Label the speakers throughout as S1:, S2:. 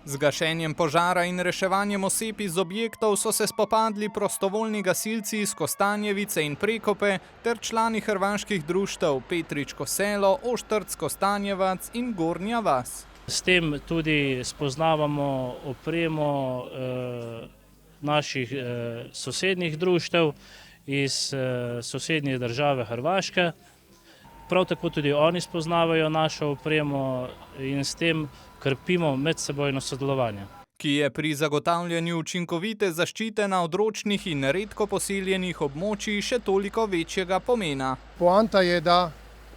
S1: Z gašenjem požara in reševanjem oseb iz objektov so se spopadli prostovoljni gasilci iz Kostanjevice in Prekope ter člani hrvaških društev Petričko selo, Oštrc, Kostanjevac in Gornja vas.
S2: S tem tudi spoznavamo opremo naših sosednjih društev iz sosednje države Hrvaške. Prav tako tudi oni spoznavajo našo opremo in s tem krepimo medsebojno sodelovanje.
S1: Ki je pri zagotavljanju učinkovite zaščite na odročnih in redko poseljenih območjih še toliko večjega pomena.
S3: Poanta je da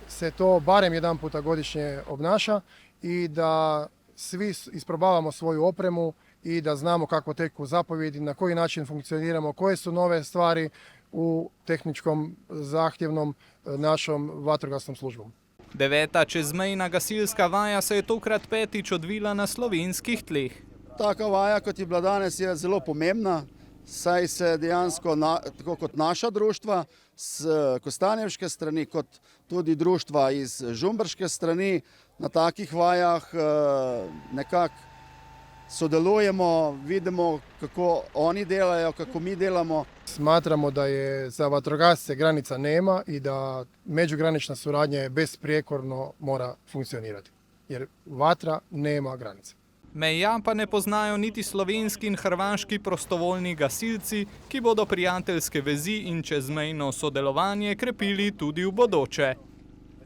S3: se to barem jedan puta godišnje obnaša i da svi isprobavamo svoju opremu i da znamo kako teku zapovjedi, na koji način funkcioniramo, koje su nove stvari u tehničkom zahtjevnom našom vatrogasnom službom.
S1: 9. čezmejna gasilska vaja se je tokrat petič odvila na slovenskih tleh.
S4: Taka vaja, kot je bila danes, je zelo pomembna, saj se dejansko, tako kot naša društva z kostanjevške strani, kot tudi društva iz žumberške strani, na takih vajah nekako sodelujemo, vidimo kako oni delajo, kako mi delamo.
S3: Smatramo da je za vatrogasce granica nema i da međugranična suradnja besprijekorno mora funkcionirati, jer vatra nema granice.
S1: Meja pa ne poznajo niti slovenski in hrvaški prostovoljni gasilci, ki bodo prijateljske vezi in čezmejno sodelovanje krepili tudi v bodoče.